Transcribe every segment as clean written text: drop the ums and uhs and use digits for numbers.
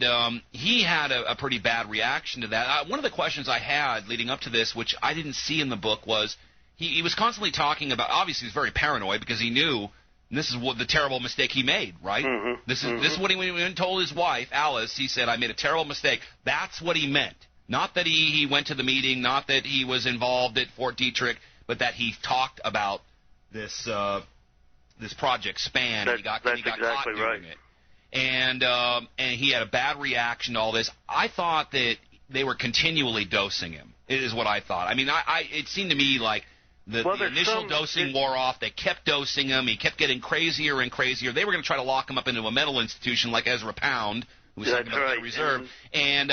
And he had a pretty bad reaction to that. One of the questions I had leading up to this, which I didn't see in the book, was he was constantly talking about, obviously he was very paranoid because he knew this is what the terrible mistake he made, right? Mm-hmm. This is what he went and told his wife, Alice. He said, I made a terrible mistake. That's what he meant. Not that he went to the meeting, not that he was involved at Fort Detrick, but that he talked about this Project Span. That's he got exactly caught doing right. it. And he had a bad reaction to all this. I thought that they were continually dosing him, is what I thought. I mean, it seemed to me like the initial dosing wore off. They kept dosing him. He kept getting crazier and crazier. They were going to try to lock him up into a mental institution like Ezra Pound, who was talking about the reserve. And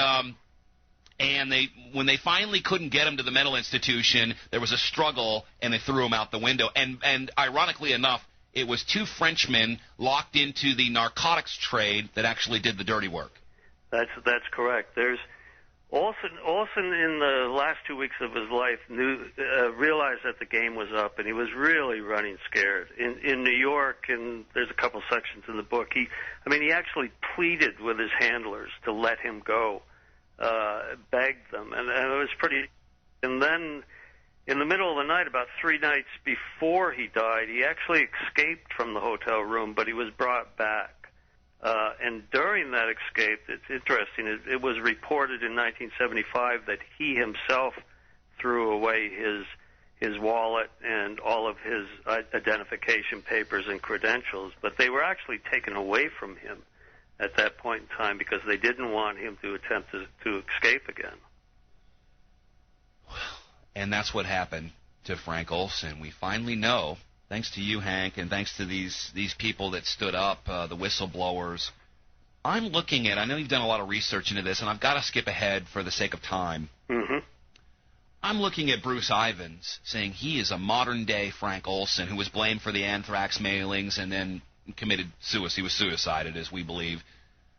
when they finally couldn't get him to the mental institution, there was a struggle, and they threw him out the window. And ironically enough, it was two Frenchmen locked into the narcotics trade that actually did the dirty work. That's correct. There's Olson in the last 2 weeks of his life realized that the game was up, and he was really running scared. In New York, and there's a couple sections in the book, he actually pleaded with his handlers to let him go, begged them, and it was pretty. And then, in the middle of the night, about 3 nights before he died, he actually escaped from the hotel room, but he was brought back. And during that escape, it's interesting, it was reported in 1975 that he himself threw away his wallet and all of his identification papers and credentials, but they were actually taken away from him at that point in time because they didn't want him to attempt to escape again. And that's what happened to Frank Olson. We finally know, thanks to you, Hank, and thanks to these people that stood up, the whistleblowers. I'm looking at, I know you've done a lot of research into this, and I've got to skip ahead for the sake of time. Mm-hmm. I'm looking at Bruce Ivins, saying he is a modern-day Frank Olson who was blamed for the anthrax mailings and then committed suicide. He was suicided, as we believe,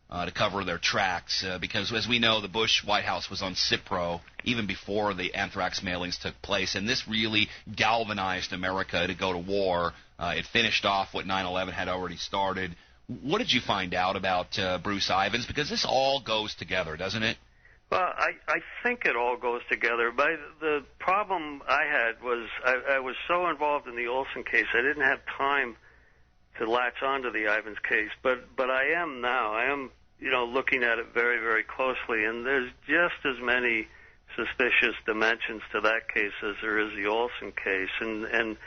to cover their tracks, because, as we know, the Bush White House was on Cipro even before the anthrax mailings took place, and this really galvanized America to go to war. It finished off what 9/11 had already started. What did you find out about Bruce Ivins? Because this all goes together, doesn't it? Well, I think it all goes together. But the problem I had was I was so involved in the Olson case, I didn't have time to latch onto the Ivins case. But I am now. I am, looking at it very, very closely, and there's just as many suspicious dimensions to that case as there is the Olson case. And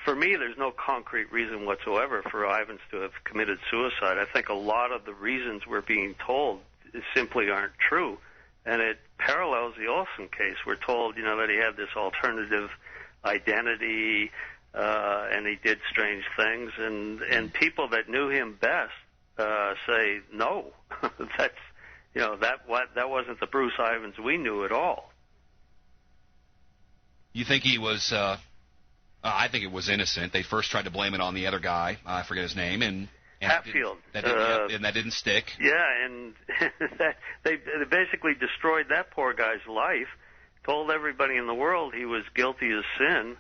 for me, there's no concrete reason whatsoever for Ivins to have committed suicide. I think a lot of the reasons we're being told simply aren't true, and it parallels the Olson case. We're told, that he had this alternative identity, and he did strange things, and people that knew him best say no. That's that wasn't the Bruce Ivins we knew at all. You think he was? I think it was innocent. They first tried to blame it on the other guy. I forget his name, and Hatfield. And that didn't stick. Yeah, and they basically destroyed that poor guy's life. Told everybody in the world he was guilty as sin,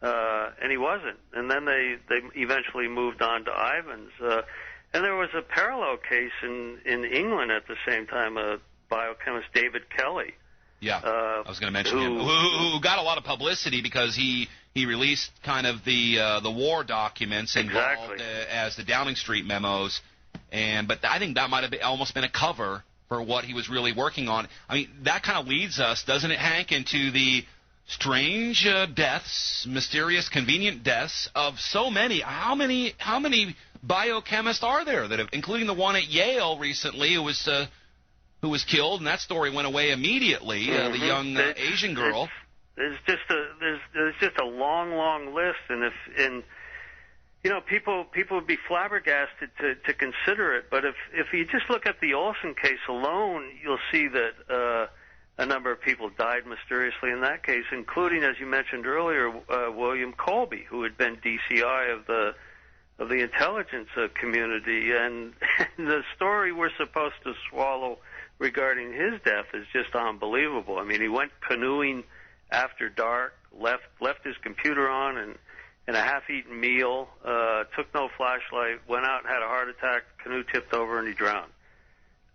and he wasn't. And then they eventually moved on to Ivins. And there was a parallel case in England at the same time, a biochemist, David Kelly. Yeah, I was going to mention him, who got a lot of publicity because he released kind of the war documents involved as the Downing Street memos, but I think that might have almost been a cover for what he was really working on. I mean, that kind of leads us, doesn't it, Hank, into the strange deaths, mysterious, convenient deaths of so many. How many biochemists are there that have, including the one at Yale recently who was killed, and that story went away immediately. The young Asian girl. There's just a long list, and people would be flabbergasted to consider it. But if you just look at the Olson case alone, you'll see that a number of people died mysteriously in that case, including, as you mentioned earlier, William Colby, who had been DCI of the intelligence community, and the story we're supposed to swallow regarding his death is just unbelievable. I mean, he went canoeing after dark, left his computer on and a half-eaten meal, took no flashlight, went out and had a heart attack, canoe tipped over, and he drowned.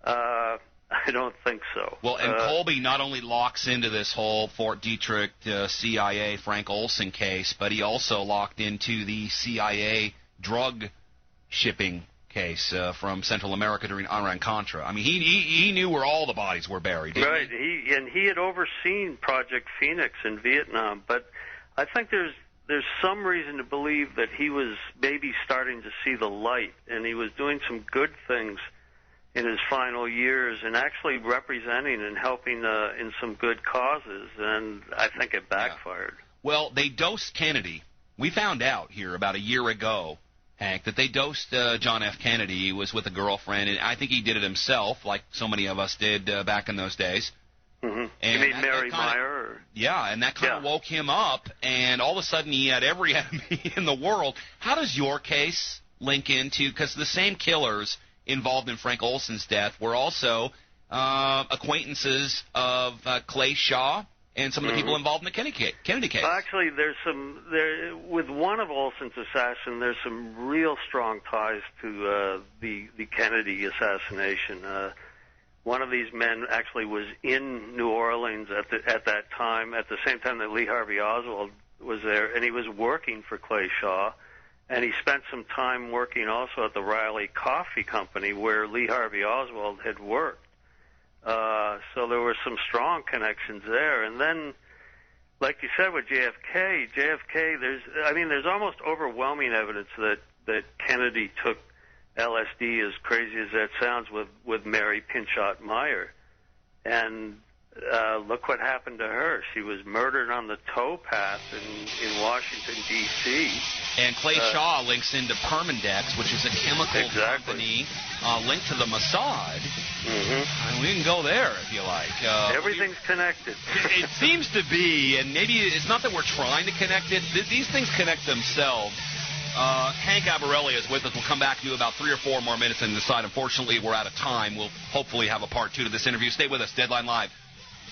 I don't think so. Well, and Colby not only locks into this whole Fort Detrick CIA Frank Olson case, but he also locked into the CIA drug shipping case from Central America during Iran-Contra. I mean, he knew where all the bodies were buried. Right. He had overseen Project Phoenix in Vietnam, but I think there's some reason to believe that he was maybe starting to see the light, and he was doing some good things in his final years and actually representing and helping in some good causes, and I think it backfired. Yeah. Well, they dosed Kennedy. We found out here about a year ago, Hank, that they dosed John F. Kennedy. He was with a girlfriend, and I think he did it himself, like so many of us did back in those days. Mm-hmm. And you mean Mary Meyer? Yeah, and that kind of woke him up, and all of a sudden he had every enemy in the world. How does your case link into, because the same killers involved in Frank Olson's death were also acquaintances of Clay Shaw and some of the people involved in the Kennedy case. Actually, with one of Olson's assassins, there's some real strong ties to the Kennedy assassination. One of these men actually was in New Orleans at that time, at the same time that Lee Harvey Oswald was there, and he was working for Clay Shaw. And he spent some time working also at the Riley Coffee Company where Lee Harvey Oswald had worked. So there were some strong connections there. And then, like you said with JFK, there's almost overwhelming evidence that Kennedy took LSD, as crazy as that sounds, with Mary Pinchot Meyer. And look what happened to her. She was murdered on the towpath in Washington, D.C. And Clay Shaw links into Permindex, which is a chemical company linked to the Mossad. Mm-hmm. We can go there if you like. Everything's connected. It seems to be, and maybe it's not that we're trying to connect it. These things connect themselves. Hank Albarelli is with us. We'll come back to you about 3 or 4 more minutes and decide. Unfortunately, we're out of time. We'll hopefully have a part 2 to this interview. Stay with us. Deadline Live.